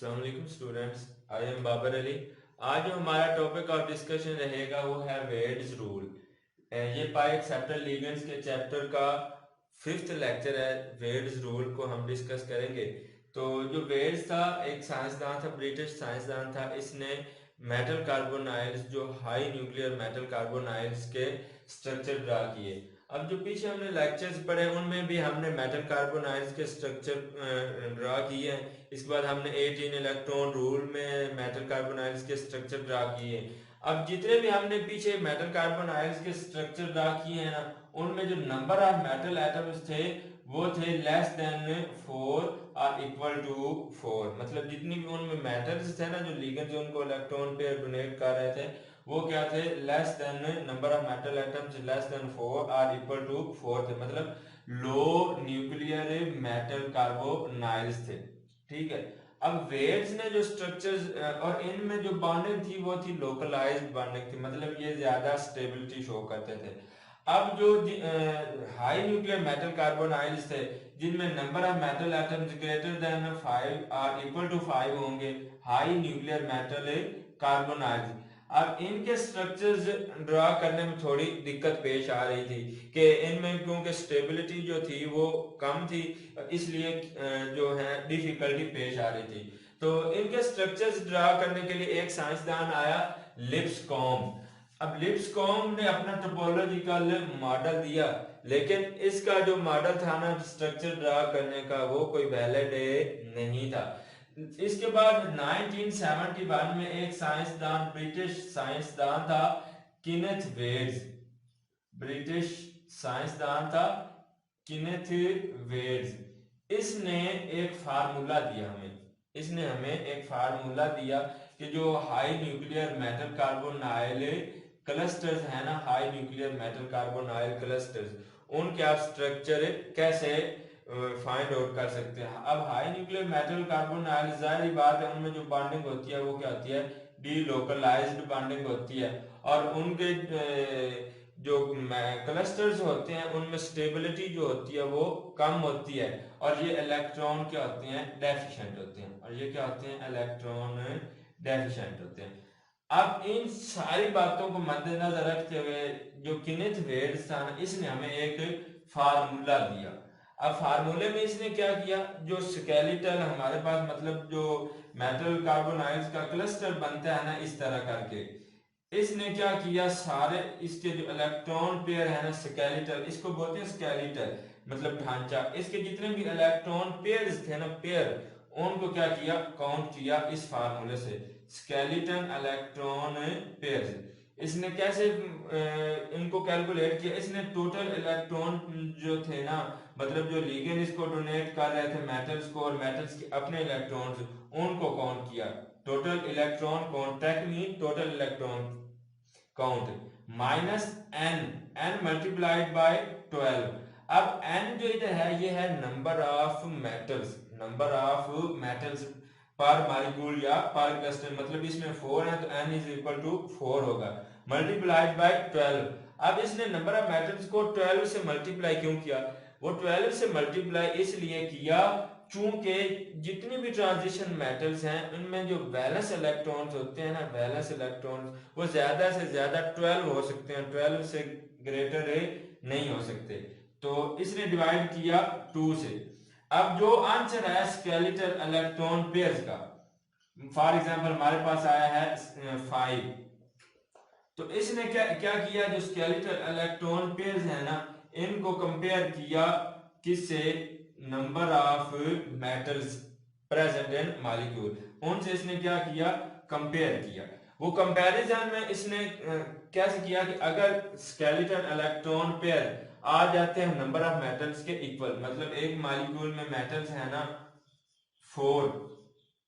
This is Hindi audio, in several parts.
अस्सलाम वालेकुम students, I am Babar Ali. आज जो हमारा टॉपिक ऑफ डिस्कशन रहेगा वो है वेड्स रूल। ये पाई एक्सेप्टर लिगेंड्स के चैप्टर का 5th लेक्चर है। वेड्स रूल को हम डिस्कस करेंगे। तो जो वेड्स था एक साइंसदान था, ब्रिटिश साइंसदान था। इसने मेटल कार्बोनाइल्स, जो हाई न्यूक्लियर मेटल कार्बोनाइल्स के स्ट्रक्चर ड्रा किए। अब जो पीछे हमने लेक्चर्स पढ़े उनमें भी हमने मेटल कार्बोनाइल्स के स्ट्रक्चर ड्रा किए हैं। इसके बाद हमने 18 इलेक्ट्रॉन रूल में मेटल कार्बोनाइल्स के स्ट्रक्चर ड्रा किए। अब जितने भी हमने पीछे मेटल कार्बोनाइल्स के स्ट्रक्चर ड्रा किए हैं ना, उनमें जो नंबर ऑफ मेटल एटम्स थे वो थे लेस देन 4 और इक्वल टू 4। मतलब जितनी भी उनमें मेटल्स थे ना, जो लिगेंड्स उनको इलेक्ट्रॉन पेयर डोनेट कर रहे थे, वो क्या थे? Less than number of metal atoms less than 4 और इक्वल टू 4 थे। मतलब लो न्यूक्लियर मेटल कार्बोनाइल्स थे। ठीक है। अब वेट्स ने जो स्ट्रक्चर्स और इनमें जो बॉन्डिंग थी वो थी लोकलाइज्ड बॉन्डिंग थी। मतलब ये ज्यादा स्टेबिलिटी शो करते थे। अब जो हाई न्यूक्लियर मेटल कार्बोनाइल्स थे, जिनमें number of metal atoms greater than 5 और इक्वल टू 5 होंगे, हाई न्यूक्लियर मेटल कार्बोनाइल्स। अब इनके स्ट्रक्चर्स ड्रा करने में थोड़ी दिक्कत पेश आ रही थी कि इनमें क्योंकि स्टेबिलिटी जो थी वो कम थी, इसलिए जो है डिफिकल्टी पेश आ रही थी। तो इनके स्ट्रक्चर्स ड्रा करने के लिए एक साइंसदान आया, लिप्सकॉम। अब लिप्सकॉम ने अपना टोपोलॉजिकल मॉडल दिया, लेकिन इसका जो मॉडल था ना स्ट्रक्चर ड्रा करने का, वो कोई वैलिड नहीं था। इसके बाद 1971 में एक साइंसदान, ब्रिटिश साइंसदान था, किनेथ वेड्स। ब्रिटिश साइंसदान था किनेथ वेड्स। इसने एक फार्मूला दिया हमें। इसने हमें एक फार्मूला दिया कि जो high nuclear metal carbonyl clusters है ना, high nuclear metal carbonyl clusters, उनके आप स्ट्रक्चर कैसे फाइंड आउट कर सकते हैं। अब हाई न्यूक्लियर मेटल कार्बोनाइल, जाहिर बात है उनमें जो बॉन्डिंग होती है वो क्या होती है? डीलोकलाइज्ड बॉन्डिंग होती है। और उनके जो क्लस्टर्स होते हैं उनमें स्टेबिलिटी जो होती है वो कम होती है। और ये इलेक्ट्रॉन क्या होते हैं? डेफिशिएंट होते हैं। और ये क्या होते हैं? इलेक्ट्रॉन डेफिशिएंट होते हैं। अब इन सारी बातों को मद्देनजर रखते हुए जो किनेथ वेड्स था ना, इसने हमें एक फार्मूला दिया। अब फार्मूले में इसने क्या किया, जो स्केलेटल हमारे पास, मतलब जो मेटल कार्बोनाइल्स का क्लस्टर बनता है ना इस तरह करके, इसने क्या किया, सारे इसके जो इलेक्ट्रॉन पेयर है ना स्केलेटल, इसको बोलते हैं स्केलेटल, मतलब ढांचा। इसके जितने भी इलेक्ट्रॉन पेयर्स थे ना, पेयर, उनको क्या किया? काउंट किया इस फार्मूले से, स्केलेटन इलेक्ट्रॉन पेयर्स। इसने कैसे इनको कैलकुलेट किया? इसने टोटल इलेक्ट्रॉन जो थे ना, मतलब जो लिगेंड इसको डोनेट कर रहे थे मेटल्स को, और मेटल्स के अपने इलेक्ट्रॉन्स, उनको काउंट किया। Total electron count mean total electron count minus N, N multiplied by 12। अब एन जो इधर है ये है number of metals, number of metals पर मॉलिक्यूल या पर क्लस्टर। मतलब इसमें 4 है तो n इज इक्वल टू 4 होगा, मल्टीप्लाइड बाय 12। अब इसने नंबर ऑफ मेटल्स को 12 से मल्टीप्लाई क्यों किया? वो 12 से मल्टीप्लाई इसलिए किया चूंकि जितनी भी ट्रांजिशन मेटल्स हैं उनमें जो वैलेंस इलेक्ट्रॉन्स होते हैं ना, वैलेंस इलेक्ट्रॉन्स, वो ज्यादा से ज्यादा 12 हो सकते हैं, 12 से ग्रेटर नहीं हो सकते। तो इसने डिवाइड किया 2 से। अब जो आंसर है स्केलेटल इलेक्ट्रॉन पेयर्स का, फॉर एग्जांपल हमारे पास आया है 5, तो इसने क्या क्या किया, जो स्केलेटल इलेक्ट्रॉन पेयर्स है ना, इनको कंपेयर किया किससे? Number of metals present in molecule, उनसे इसने क्या किया? कंपेयर किया। वो कंपैरिजन में इसने कैसे किया कि अगर स्केलेटल इलेक्ट्रॉन पेयर आ जाते हैं नंबर ऑफ मेटल्स के इक्वल, मतलब एक मॉलिक्यूल में मेटल्स है ना 4,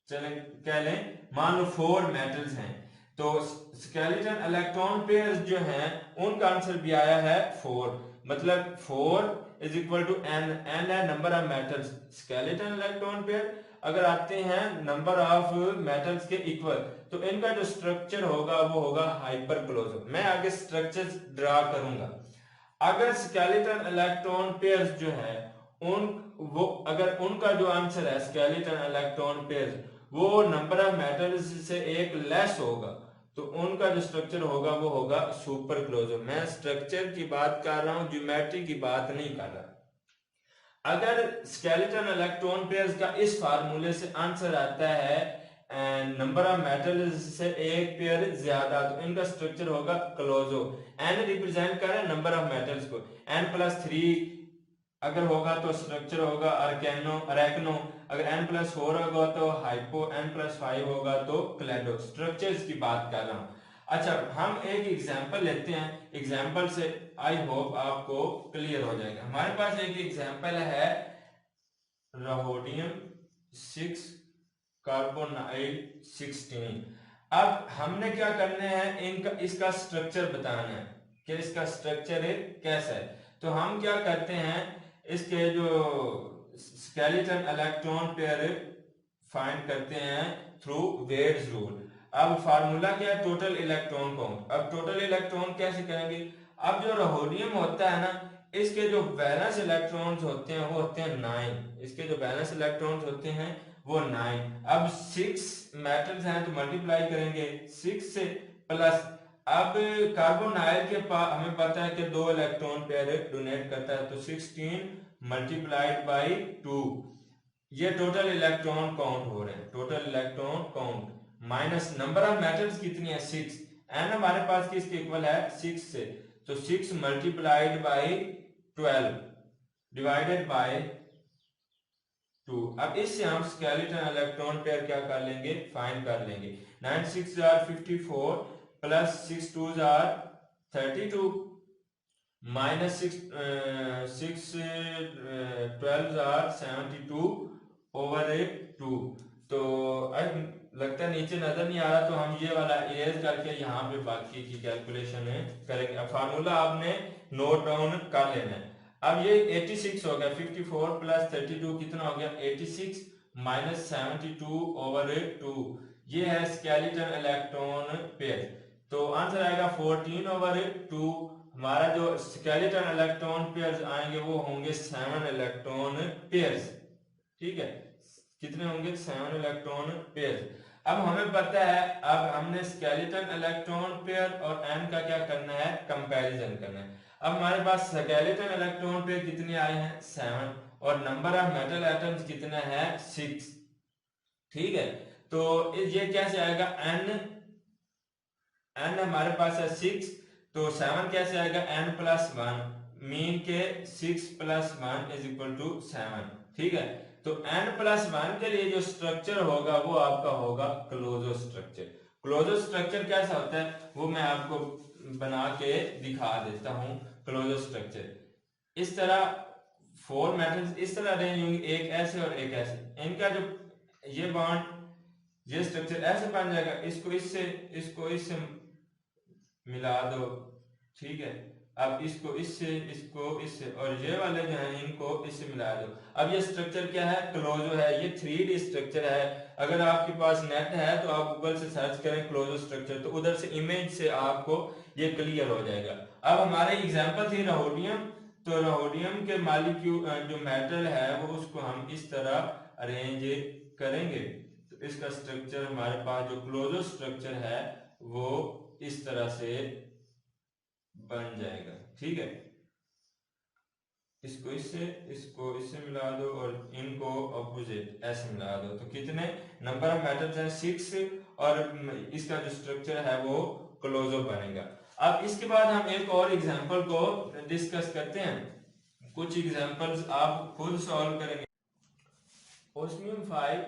चले कह लें मान लो 4 मेटल्स हैं, तो स्केलेटन इलेक्ट्रॉन पेयर्स जो हैं उनका आंसर भी आया है 4। मतलब 4 is equal to n, n है number of metals. Skeleton electron pair अगर आते हैं नंबर ऑफ मेटल्स के इक्वल, तो इनका जो स्ट्रक्चर होगा वो होगा हाइपर क्लोजर। मैं आगे स्ट्रक्चर ड्रा करूंगा। अगर स्केलेटन इलेक्ट्रॉन पेयर्स जो है उन वो अगर उनका जो आंसर है स्केलेटन इलेक्ट्रॉन पेयर्स, वो नंबर ऑफ मेटल्स से एक लेस होगा, तो उनका जो स्ट्रक्चर होगा वो होगा सुपर क्लोजो। मैं स्ट्रक्चर की बात कर रहा हूं, ज्योमेट्री की बात नहीं कर रहा। अगर स्केलेटन इलेक्ट्रॉन पेयर्स का इस फार्मूले से आंसर आता है नंबर ऑफ मेटल्स से एक पेयर ज्यादा, तो इनका स्ट्रक्चर होगा क्लोजो। एन रिप्रेजेंट कर रहा है नंबर ऑफ मेटल्स को, n+3 अगर होगा तो स्ट्रक्चर होगा अरकेनो अरेकनो, अगर n+4 होगा तो हाइपो, n+5 होगा तो क्लेडो। स्ट्रक्चर्स की बात कर रहा हूं। अच्छा, हम एक एग्जांपल लेते हैं, एग्जांपल से आई होप आपको क्लियर हो जाएगा। हमारे पास एक एग्जांपल है रहोडियम 6 कार्बोनाइल 16। अब हमने क्या करना है, इनका इसका स्ट्रक्चर बताना है कि इसका स्ट्रक्चर कैसा है। तो हम क्या करते हैं, इसके जो स्केलेटन इलेक्ट्रॉन पेयर फाइंड करते हैं थ्रू वेड्स रूल। अब फार्मूला क्या है, टोटल इलेक्ट्रॉन काउंट। अब टोटल इलेक्ट्रॉन कैसे करेंगे, अब जो रहोडियम होता है ना, इसके जो बैलेंस इलेक्ट्रॉन्स होते हैं वो होते हैं 9। इसके जो बैलेंस इलेक्ट्रॉन्स होते हैं वो 9। अब 6 मेटल्स हैं तो मल्टीप्लाई करेंगे 6 से, प्लस अब कार्बोनाइल के पास हमें पता है कि 2 इलेक्ट्रॉन पेयर डोनेट करता है, तो 16 मल्टीप्लाइड बाई 2। ये टोटल इलेक्ट्रॉन काउंट हो रहे हैं, total electron count minus number of metals कितनी है 6, एन हमारे पास किसके इक्वल है 6 से, तो 6 मल्टीप्लाइड बाई 12 डिवाइडेड बाय 2। अब इससे हम स्केलेटन इलेक्ट्रॉन पेयर क्या कर लेंगे, फाइंड कर लेंगे। 9 6 are 54 plus 6 2 are 32 minus 6 12 are 72 over 2। तो लगता है नीचे नजर नहीं आ रहा, तो हम ये वाला इरेज करके यहाँ पे बाकी की कैलकुलेशन करेंगे। अब फार्मूला आपने नोट डाउन कर लेना है। अब ये 86 हो गया, 54 प्लस 32 कितना हो गया 86 माइनस 72 ओवर 2। ये है स्केलेटन इलेक्ट्रॉन पेयर, तो आंसर आएगा 14 ओवर 2। हमारा जो स्केलेटन इलेक्ट्रॉन पेयर्स आएंगे वो होंगे 7 इलेक्ट्रॉन पेयर्स। ठीक है, कितने होंगे 7 इलेक्ट्रॉन पेयर्स। अब हमें पता है, अब हमने स्केलेटन इलेक्ट्रॉन पेयर और एन का क्या करना है, कंपैरिजन करना है। अब हमारे पास स्केलेटन इलेक्ट्रॉन पेयर कितने आए हैं 7, और नंबर ऑफ मेटल एटम्स कितना है 6। ठीक है, तो ये कैसे आएगा, एन हमारे पास है 6, तो 7 कैसे आएगा n+1, मीन के 6 + 1 = 7। ठीक है, तो n+1 के लिए जो स्ट्रक्चर होगा वो आपका होगा क्लोजो स्ट्रक्चर। क्लोजो स्ट्रक्चर कैसा होता है वो मैं आपको बना के दिखा देता हूं। क्लोजो स्ट्रक्चर इस तरह 4 मेटल्स इस तरह अरेंज होंगे, एक ऐसे और एक ऐसे। इनका जो ये बॉन्ड ये स्ट्रक्चर ऐसे बन जाएगा, इसको इससे मिला दो। ठीक है, अब इसको इससे और ये वाले जो हैं इनको इससे मिला दो। अब ये स्ट्रक्चर क्या है, क्लोजो है। ये 3D स्ट्रक्चर है। अगर आपके पास नेट है तो आप गूगल से सर्च करें क्लोजो स्ट्रक्चर, तो उधर से इमेज से आपको ये क्लियर हो जाएगा। अब हमारे एग्जांपल थी रहोडियम, तो रहोडियम के मालिक्यूल जो मेटल है वो उसको हम इस तरह अरेंज करेंगे, तो इसका स्ट्रक्चर हमारे पास जो क्लोजो स्ट्रक्चर है वो इस तरह से बन जाएगा। ठीक है, इसको इससे मिला दो और इनको ऑपोजिट ऐसे मिला दो, तो कितने नंबर ऑफ मेटल्स हैं 6, और इसका जो स्ट्रक्चर है वो क्लोजो बनेगा। अब इसके बाद हम एक और एग्जांपल को डिस्कस करते हैं। कुछ एग्जांपल्स आप खुद सॉल्व करेंगे। ओस्मियम 5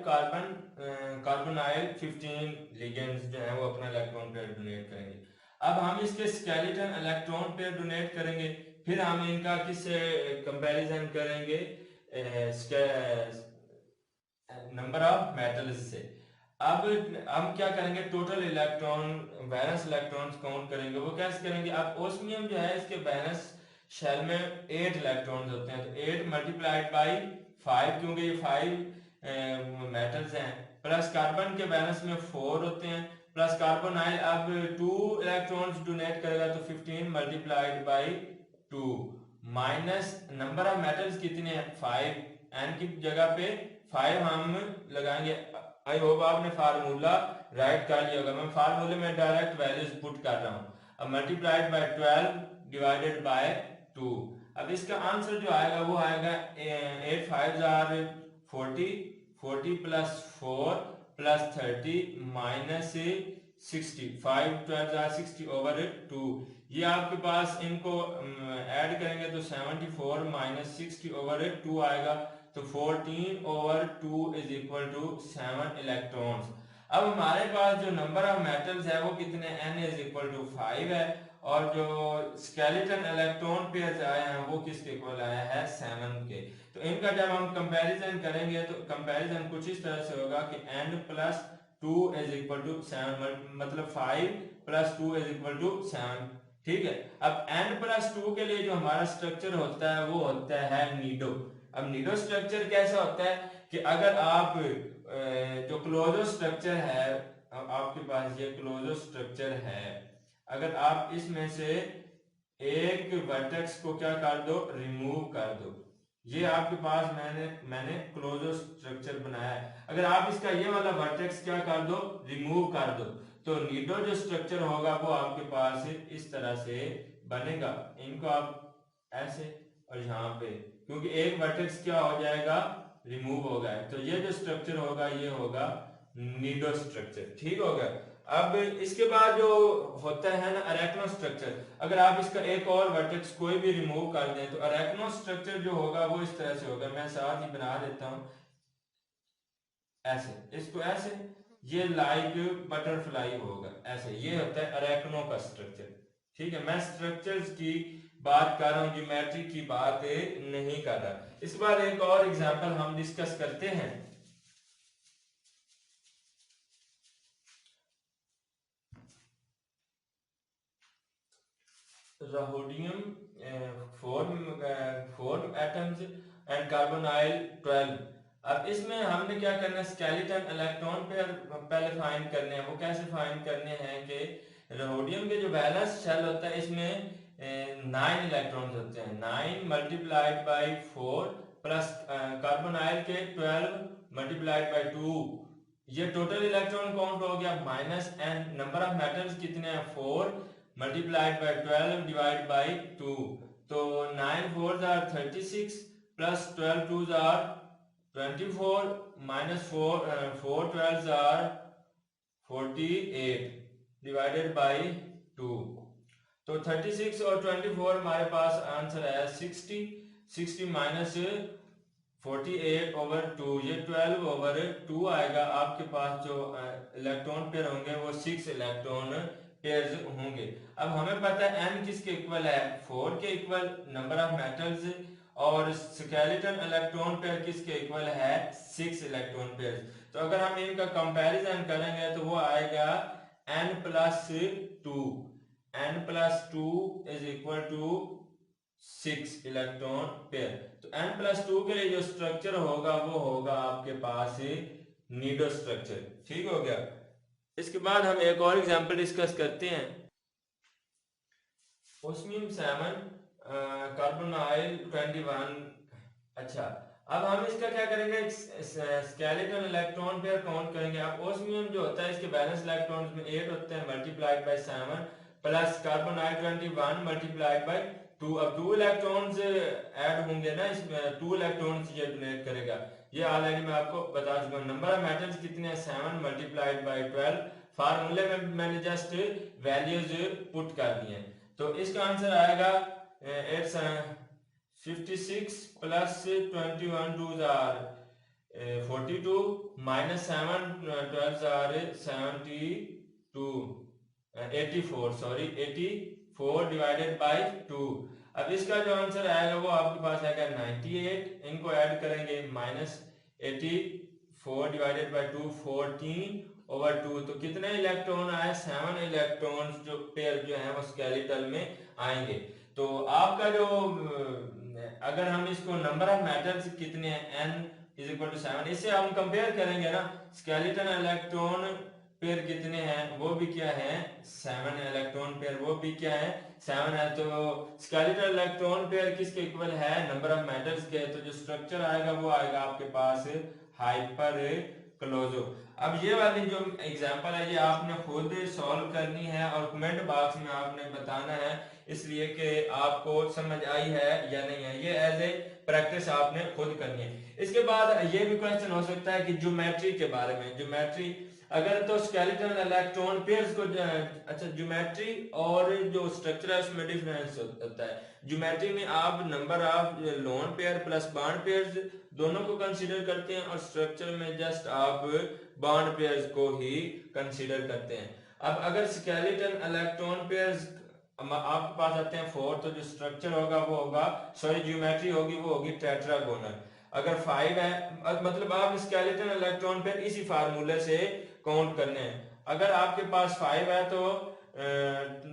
कार्बोनाइल 15 लिगेंड्स जो है वो अपना इलेक्ट्रॉन पेयर डोनेट करेंगे। अब हम इसके स्केलेटन इलेक्ट्रॉन पेयर डोनेट करेंगे, फिर हम इनका किससे कंपैरिजन करेंगे, नंबर ऑफ मेटल्स से। अब हम क्या करेंगे, total electron valence electrons count करेंगे। वो कैसे करेंगे, अब ओस्मियम जो है इसके वैलेंस शेल में 8 इलेक्ट्रॉन्स होते हैं, तो 8 मल्टीप्लाइड बाई 5, क्योंकि ये 5 मेटल्स हैं, प्लस कार्बन के बैलेंस में 4 होते हैं, प्लस कार्बोनाइल अब 2 इलेक्ट्रॉन्स डोनेट करेगा, तो 15 multiplied by 2 minus number of metals कितने हैं 5, एन की जगह पे 5 हम लगाएंगे, आई होप आपने फार्मूला राइट कर लिया होगा। मैं फार्मूले में डायरेक्ट वैल्यूज पुट कर रहा हूँ। अब मल्टीप्लाइड बाय 12 डिवाइडेड बाय 2। अब इसका आंसर जो आएगा वो आएगा 8 5 are 40, 40 plus 4 plus 30 minus 60, 5 12 are 60 over 2। ये आपके पास इनको ऐड करेंगे तो 74 माइनस 60 ओवर 2 आएगा, तो 14 over 2 is equal to 7 electrons. अब हमारे पास जो नंबर ऑफ मेटल्स है वो कितने, n इज इक्वल टू 5 है, और जो स्केलेटन इलेक्ट्रॉन पेयर्स आए हैं वो किसके इक्वल आया है, 7 के। तो इनका जब हम कंपैरिजन करेंगे तो कंपैरिजन कुछ इस तरह से होगा कि n plus 2 is equal to 7, मतलब 5 प्लस 2 इज इक्वल टू 7। ठीक है। अब n प्लस 2 के लिए जो हमारा स्ट्रक्चर होता है वो होता है नीडो। अब नीडो स्ट्रक्चर कैसा होता है कि अगर आप जो क्लोजो स्ट्रक्चर है, आपके पास ये क्लोजो स्ट्रक्चर है, अगर आप इसमें से एक वर्टेक्स को क्या कर दो, रिमूव कर दो, ये आपके पास मैंने क्लोजो स्ट्रक्चर बनाया है। अगर आप इसका ये वाला वर्टेक्स क्या कर दो, रिमूव कर दो, तो नीडो जो स्ट्रक्चर होगा वो आपके पास इस तरह से बनेगा। इनको आप ऐसे, और यहाँ पे क्योंकि एक वर्टेक्स क्या हो जाएगा, रिमूव हो गया, तो ये जो स्ट्रक्चर होगा ये होगा नीडो स्ट्रक्चर। ठीक हो गया। अब इसके बाद जो होता है ना अरेक्नो स्ट्रक्चर, अगर आप इसका एक और वर्टेक्स कोई भी रिमूव कर दें तो अरेक्नो स्ट्रक्चर जो होगा वो इस तरह से होगा। मैं साथ ही बना देता हूं, ऐसे, इसको ऐसे, ये लाइक बटरफ्लाई होगा ऐसे, ये होता है अरेक्नो का स्ट्रक्चर। ठीक है, मैं स्ट्रक्चर्स की बात कर रहा हूं, ज्योमेट्री की बात नहीं कर रहा। इसके बाद एक और एग्जांपल हम डिस्कस करते हैं। Rhodium, 4 atoms and carbonyl 12। अब इसमें हमने क्या करना है, स्केलेटन इलेक्ट्रॉन पेयर पहले फाइंड करने हैं। वो कैसे फाइंड करने हैं कि रोडियम के जो वैलेंस शेल होता है इसमें 9 इलेक्ट्रॉन्स होते हैं, 9 मल्टीप्लाइड बाई 4 प्लस कार्बोनाइल के 12 मल्टीप्लाइड बाई 2, ये टोटल इलेक्ट्रॉन काउंट हो गया minus N, number of metals कितने हैं 4 मल्टीप्लाइड बाई 12 डिवाइड बाई 2, तो 9 4s are 36 plus 12 2s are 24 minus 4 12s are 48 divided by 2, तो 36 और 24 हमारे पास आंसर है 60, 60 माइनस 48 ओवर 2, ये 12 ओवर 2 आएगा। आपके पास जो इलेक्ट्रॉन पेयर होंगे वो 6 इलेक्ट्रॉन पेयर्स होंगे। अब हमें पता है n किसके इक्वल है, 4 के इक्वल नंबर ऑफ मेटल्स, और स्केलेटन इलेक्ट्रॉन पेयर किसके इक्वल है, 6 इलेक्ट्रॉन पेयर्स। तो अगर हम इनका कंपैरिजन करेंगे तो वो आएगा n plus 2, n plus 2 is equal to 6 electron pair. तो n प्लस 2 के लिए जो स्ट्रक्चर होगा वो होगा आपके पास नीडो स्ट्रक्चर। ठीक हो गया। इसके बाद हम एक और एग्जांपल डिस्कस करते हैं। Osmium 7 carbonyl 21। अच्छा, अब हम इसका क्या करेंगे, स्केलेटन इलेक्ट्रॉन पेयर काउंट करेंगे। अब ओस्मियम जो होता है इसके बैलेंस इलेक्ट्रॉन्स में 8 होते हैं multiplied by 7 plus carbonyl 21 multiplied by 2। अब 2 इलेक्ट्रॉन्स ऐड होंगे ना इसमें, 2 इलेक्ट्रॉन्स ये डोनेट करेगा, ये ऑलरेडी मैं आपको बता चुका हूं। नंबर ऑफ मेटल्स कितने हैं, 7 मल्टीप्लाइड बाय 12। फार्मूले में मैंने जस्ट वैल्यूज पुट कर दिए हैं, तो इसका आंसर आएगा 56 plus 21 2s are 42 minus 7 12s are 72 84 sorry 84 divided by 2। अब इसका जो आंसर आएगा वो आपके पास आएगा 98, इनको ऐड करेंगे माइनस 84 डिवाइडेड बाय 2 14 ओवर 2, तो कितने इलेक्ट्रॉन आए, 7 इलेक्ट्रॉन्स जो पेयर जो है वो स्केलेटल में आएंगे। तो आपका जो अगर हम इसको नंबर ऑफ मेटल्स कितने हैं n इज इक्वल टू 7, इससे हम कंपेयर करेंगे ना, स्केलेटन इलेक्ट्रॉन पेयर कितने हैं, वो भी क्या है 7 इलेक्ट्रॉन पेयर, वो भी क्या है 7 है। तो स्केलेटल इलेक्ट्रॉन पेयर किसके इक्वल है, नंबर ऑफ मेटल्स के। तो जो स्ट्रक्चर आएगा वो आएगा आपके पास हाइपर क्लोजो। अब ये वाली जो एग्जांपल है ये आपने खुद सॉल्व करनी है और कमेंट बॉक्स में आपने बताना है, इसलिए कि आपको समझ आई है या नहीं है। ये एज ए प्रैक्टिस आपने खुद करनी है। इसके बाद ये भी क्वेश्चन हो सकता है कि ज्योमेट्री के बारे में, ज्योमेट्री अगर तो स्केलेटन इलेक्ट्रॉन पेयर्स को अच्छा ज्योमेट्री और जो स्ट्रक्चर है उसमें डिफरेंस होता है। ज्योमेट्री में आप number of lone pair plus bond pairs दोनों को कंसीडर करते हैं और स्ट्रक्चर में जस्ट आप बॉन्ड पेयर्स को ही कंसीडर करते हैं। अब अगर स्केलेटन इलेक्ट्रॉन पेयर्स आपके पास आते हैं 4, तो जो स्ट्रक्चर होगा वो होगा, सॉरी ज्योमेट्री होगी वो होगी टेट्रागोनल। अगर 5 है मतलब आप स्केलेटन इलेक्ट्रॉन पेयर इसी फार्मूले से काउंट करने हैं। अगर आपके पास 5 है तो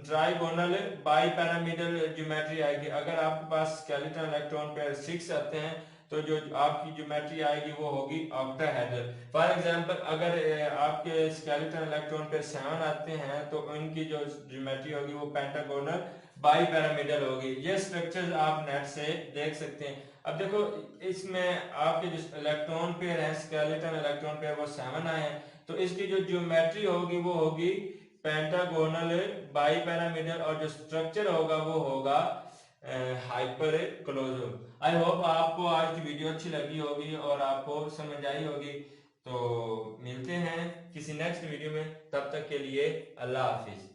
ट्राइगोनल बाई पैरामिडल ज्योमेट्री आएगी। अगर आपके पास स्केलेटन इलेक्ट्रॉन पेयर 6 आते हैं तो जो आपकी ज्योमेट्री आएगी वो होगी ऑक्टाहेड्रल। फॉर एग्जांपल अगर आपके स्केलेटन इलेक्ट्रॉन पेयर 7 आते हैं तो उनकी जो ज्योमेट्री होगी वो पेंटागोनल बाई पैरामिडल होगी। ये स्ट्रक्चर्स आप नेट से देख सकते हैं। अब देखो इसमें आपके जो इलेक्ट्रॉन पेयर है स्केलेटन इलेक्ट्रॉन पेयर वो 7 आए हैं, तो इसकी जो ज्योमेट्री होगी वो होगी पेंटागोनल बाई पैरामिडल और जो स्ट्रक्चर होगा वो होगा हाइपर क्लोजो। आई होप आपको आज की वीडियो अच्छी लगी होगी और आपको समझ आई होगी। तो मिलते हैं किसी नेक्स्ट वीडियो में, तब तक के लिए अल्लाह हाफिज।